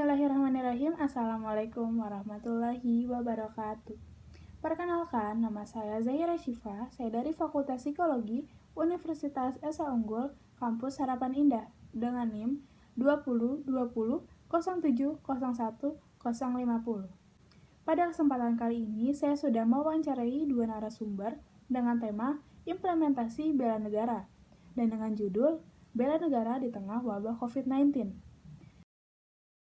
Bismillahirrahmanirrahim. Assalamualaikum warahmatullahi wabarakatuh. Perkenalkan, nama saya Zahira Syifa. Saya dari Fakultas Psikologi Universitas Esa Unggul, Kampus Harapan Indah, dengan NIM 202007010050. Pada kesempatan kali ini, saya sudah mewawancarai dua narasumber dengan tema implementasi bela negara dan dengan judul Bela Negara di Tengah Wabah COVID-19.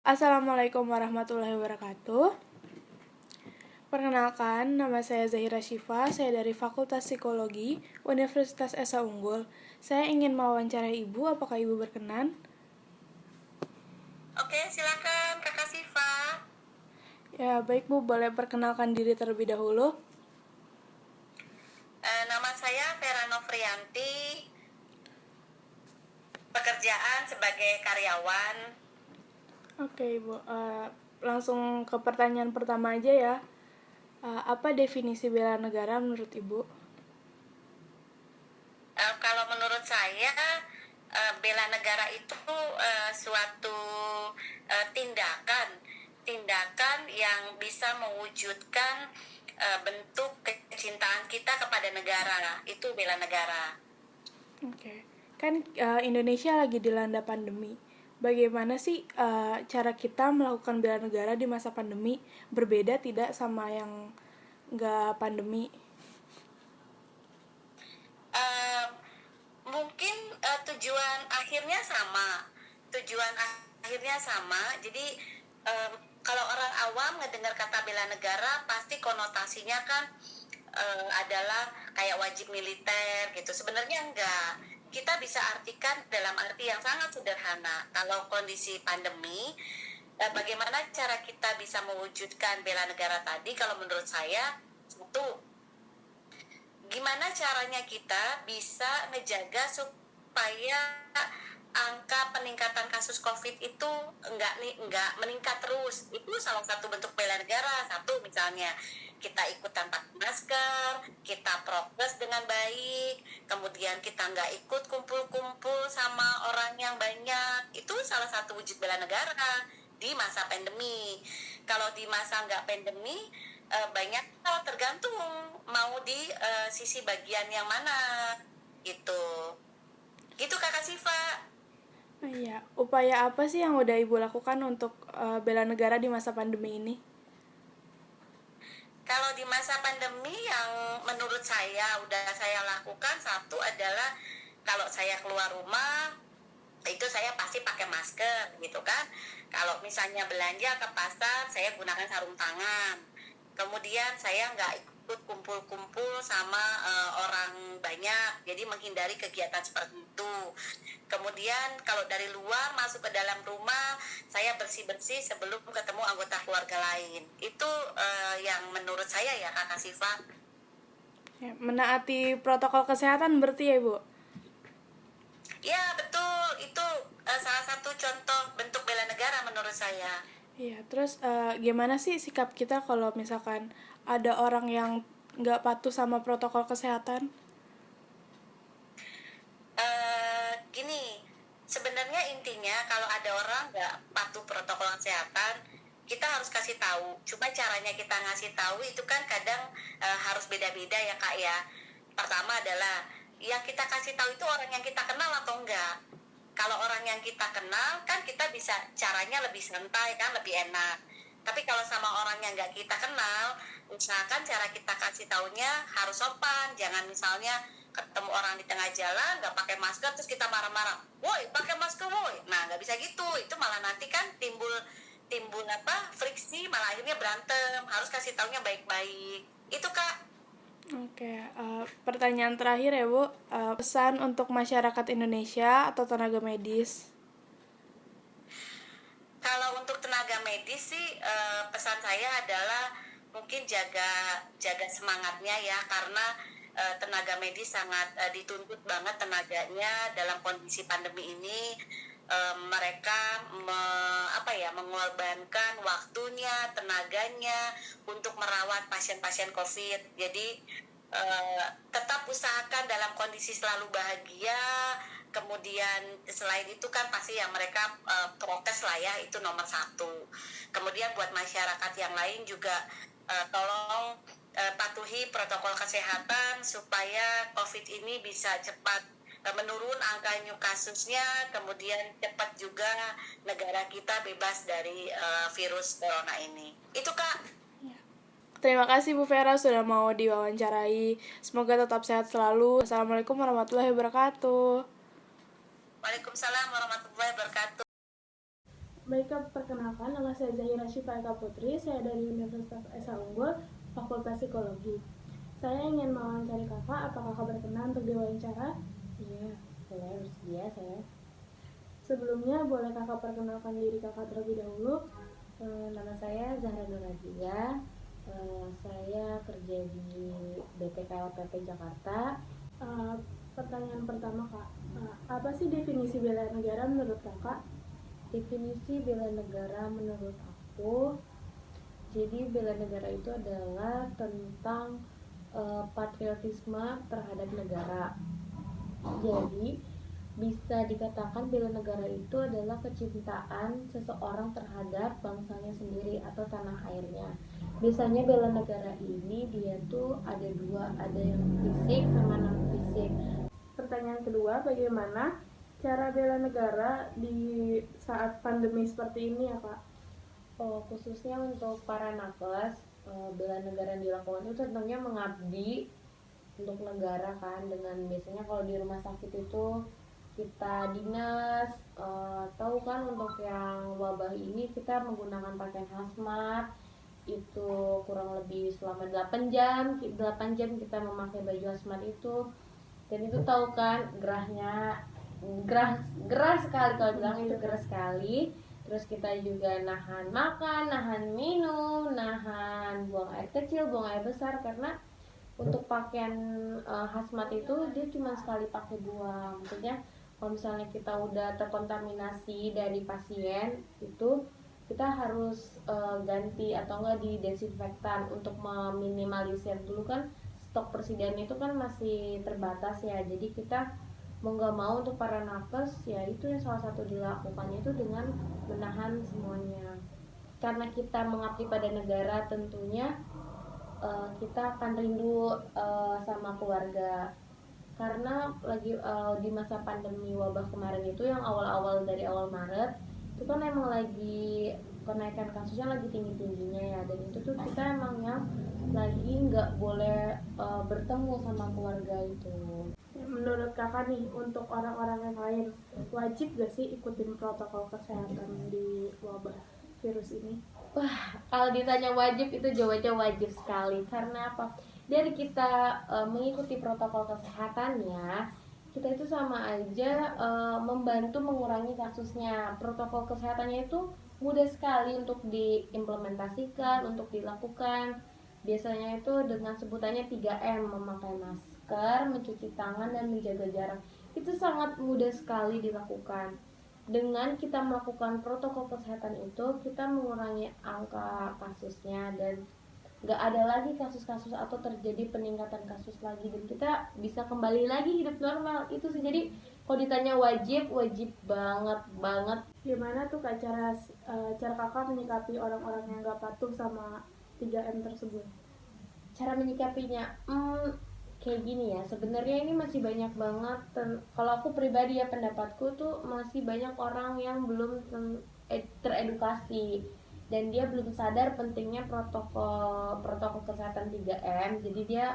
Assalamualaikum warahmatullahi wabarakatuh. Perkenalkan, nama saya Zahira Syifa, saya dari Fakultas Psikologi Universitas Esa Unggul. Saya ingin mewawancarai Ibu, apakah Ibu berkenan? Oke, silakan Kakak Syifa. Ya, baik Bu, boleh perkenalkan diri terlebih dahulu. Nama saya Vera Novrianti, pekerjaan sebagai karyawan. Oke Ibu, langsung ke pertanyaan pertama aja ya. Apa definisi bela negara menurut Ibu? Kalau menurut saya, bela negara itu suatu tindakan yang bisa mewujudkan bentuk kecintaan kita kepada negara. Itu bela negara. Oke. Kan Indonesia lagi dilanda pandemi. Bagaimana sih cara kita melakukan bela negara di masa pandemi? Berbeda tidak sama yang nggak pandemi? Mungkin tujuan akhirnya sama. Jadi kalau orang awam ngedengar kata bela negara, pasti konotasinya kan adalah kayak wajib militer gitu. Sebenarnya enggak. Kita bisa artikan dalam arti yang sangat sederhana. Kalau kondisi pandemi, bagaimana cara kita bisa mewujudkan bela negara tadi? Kalau menurut saya, satu, gimana caranya kita bisa menjaga supaya angka peningkatan kasus COVID itu enggak meningkat terus. Itu salah satu bentuk bela negara. Satu, misalnya kita ikutan pakai masker, kita prokes dengan baik, kemudian kita nggak ikut kumpul-kumpul sama orang yang banyak. Itu salah satu wujud bela negara di masa pandemi. Kalau di masa nggak pandemi, banyak tergantung mau di sisi bagian yang mana gitu Kakak Syifa. Iya, upaya apa sih yang udah Ibu lakukan untuk bela negara di masa pandemi ini? Kalau di masa pandemi yang menurut saya udah saya lakukan, satu adalah kalau saya keluar rumah itu saya pasti pakai masker gitu kan. Kalau misalnya belanja ke pasar, saya gunakan sarung tangan. Kemudian saya nggak ikut kumpul-kumpul sama orang banyak, jadi menghindari kegiatan seperti itu. Kemudian kalau dari luar masuk ke dalam rumah, saya bersih-bersih sebelum ketemu anggota keluarga lain. Itu yang menurut saya ya Kakak Syifa. Ya, menaati protokol kesehatan berarti ya Ibu? Ya betul, itu salah satu contoh bentuk bela negara menurut saya. Iya, terus gimana sih sikap kita kalau misalkan ada orang yang nggak patuh sama protokol kesehatan? Gini, sebenarnya intinya kalau ada orang nggak patuh protokol kesehatan, kita harus kasih tahu. Cuma caranya kita ngasih tahu itu kan kadang harus beda-beda ya Kak ya. Pertama adalah yang kita kasih tahu itu orang yang kita kenal atau enggak. Kalau orang yang kita kenal kan kita bisa caranya lebih santai kan, lebih enak. Tapi kalau sama orang yang nggak kita kenal, usahakan cara kita kasih taunya harus sopan. Jangan misalnya ketemu orang di tengah jalan nggak pakai masker terus kita marah-marah, woi pakai masker woi. Nah nggak bisa gitu, itu malah nanti kan timbul friksi, malah akhirnya berantem. Harus kasih taunya baik-baik. Itu Kak. Oke, pertanyaan terakhir ya Bu, pesan untuk masyarakat Indonesia atau tenaga medis? Kalau untuk tenaga medis sih pesan saya adalah mungkin jaga semangatnya ya, karena tenaga medis sangat dituntut banget tenaganya dalam kondisi pandemi ini. Mereka mengorbankan waktunya, tenaganya untuk merawat pasien-pasien COVID. Jadi tetap usahakan dalam kondisi selalu bahagia, Kemudian selain itu kan pasti yang mereka prokes lah ya, itu nomor satu. Kemudian buat masyarakat yang lain juga tolong patuhi protokol kesehatan supaya COVID ini bisa cepat menurun angka kasusnya, kemudian cepat juga negara kita bebas dari virus corona ini. Itu Kak. Terima kasih Bu Vera sudah mau diwawancarai. Semoga tetap sehat selalu. Assalamualaikum warahmatullahi wabarakatuh. Waalaikumsalam warahmatullahi wabarakatuh. Baik, perkenalkan, nama saya Zahira Syifa Eka Putri. Saya dari Universitas Esa Unggul, Fakultas Psikologi. Saya ingin mewawancari kakak. Apakah kakak berkenan untuk diwawancara? Iya, boleh, bersedia saya. Sebelumnya, boleh kakak perkenalkan diri kakak terlebih dahulu? Nama saya Zahra Nuradia. Saya kerja di BPKLPP Jakarta. Pertanyaan pertama kak, apa sih definisi bela negara menurut kakak? Definisi bela negara menurut aku, jadi bela negara itu adalah tentang patriotisme terhadap negara. Jadi bisa dikatakan bela negara itu adalah kecintaan seseorang terhadap bangsanya sendiri atau tanah airnya. Biasanya bela negara ini dia tuh ada dua, ada yang fisik sama non fisik. Pertanyaan kedua, bagaimana cara bela negara di saat pandemi seperti ini ya Kak? Khususnya untuk para nakes, bela negara yang dilakukan itu tentunya mengabdi untuk negara kan, dengan biasanya kalau di rumah sakit itu kita dinas, tahu kan untuk yang wabah ini kita menggunakan pakaian hazmat itu kurang lebih selama 8 jam kita memakai baju hazmat itu, dan itu tahu kan gerah sekali, kalau bilang itu gerah sekali. Terus kita juga nahan makan, nahan minum, nahan buang air kecil, buang air besar, karena untuk pakaian hazmat itu dia cuma sekali pakai buang. Maksudnya kalau misalnya kita udah terkontaminasi dari pasien itu kita harus ganti atau enggak di desinfektan untuk meminimalisir. Dulu kan stok persediaan itu kan masih terbatas ya, jadi kita mau nggak mau untuk para nakes ya itu yang salah satu dilakukannya itu dengan menahan semuanya. Karena kita mengabdi pada negara, tentunya kita akan rindu sama keluarga. Karena lagi di masa pandemi wabah kemarin itu yang awal-awal dari awal Maret itu kan emang lagi kenaikan kasusnya lagi tinggi-tingginya ya, dan itu tuh kita emang yang lagi nggak boleh bertemu sama keluarga itu. Menurut kakak nih, untuk orang-orang yang lain wajib gak sih ikutin protokol kesehatan di wabah virus ini? Wah, kalau ditanya wajib itu jawabannya wajib sekali. Karena apa? Dari kita mengikuti protokol kesehatannya, kita itu sama aja membantu mengurangi kasusnya. Protokol kesehatannya itu mudah sekali untuk diimplementasikan, untuk dilakukan. Biasanya itu dengan sebutannya 3M, memakai masker, mencuci tangan, dan menjaga jarak. Itu sangat mudah sekali dilakukan. Dengan kita melakukan protokol kesehatan itu, kita mengurangi angka kasusnya, dan gak ada lagi kasus-kasus atau terjadi peningkatan kasus lagi, dan kita bisa kembali lagi hidup normal. Itu sih. Jadi kalau ditanya wajib banget. Gimana tuh kak cara kakak menyikapi orang-orang yang gak patuh sama 3M tersebut? Cara menyikapinya kayak gini ya, sebenarnya ini masih banyak banget kalau aku pribadi ya, pendapatku tuh masih banyak orang yang belum teredukasi dan dia belum sadar pentingnya protokol kesehatan 3M, jadi dia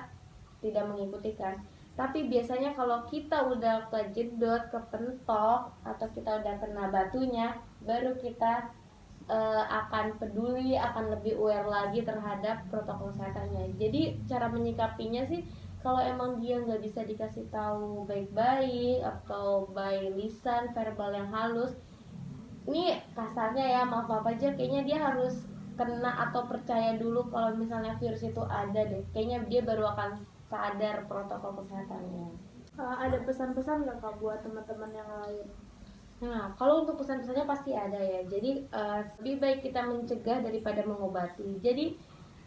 tidak mengikuti kan. Tapi biasanya kalau kita udah kejedot, kepentok, atau kita udah kena batunya, baru kita akan peduli, akan lebih aware lagi terhadap protokol kesehatannya. Jadi cara menyikapinya sih, kalau emang dia nggak bisa dikasih tahu baik-baik atau by lisan verbal yang halus, ini kasarnya ya, maaf aja, kayaknya dia harus kena atau percaya dulu kalau misalnya virus itu ada deh. Kayaknya dia baru akan sadar protokol kesehatannya. Ada pesan-pesan nggak kak buat teman-teman yang lain? Nah, kalau untuk pesan-pesannya pasti ada ya. Jadi lebih baik kita mencegah daripada mengobati. Jadi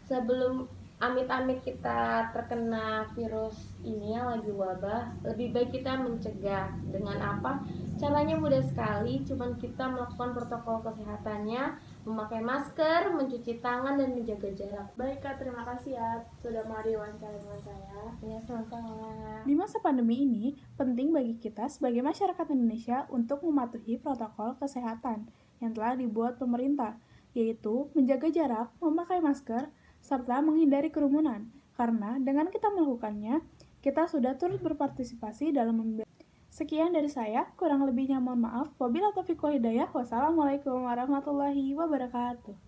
sebelum amit-amit kita terkena virus ini yang lagi wabah, lebih baik kita mencegah. Dengan apa? Caranya mudah sekali, cuman kita melakukan protokol kesehatannya, memakai masker, mencuci tangan, dan menjaga jarak. Baik Kak, terima kasih ya sudah mau diwawancara dengan saya. Ya, sama-sama. Di masa pandemi ini, penting bagi kita sebagai masyarakat Indonesia untuk mematuhi protokol kesehatan yang telah dibuat pemerintah, yaitu menjaga jarak, memakai masker, serta menghindari kerumunan. Karena dengan kita melakukannya, kita sudah turut berpartisipasi dalam Sekian dari saya, kurang lebihnya mohon maaf. Wabillahi taufiq wal hidayah. Wassalamualaikum warahmatullahi wabarakatuh.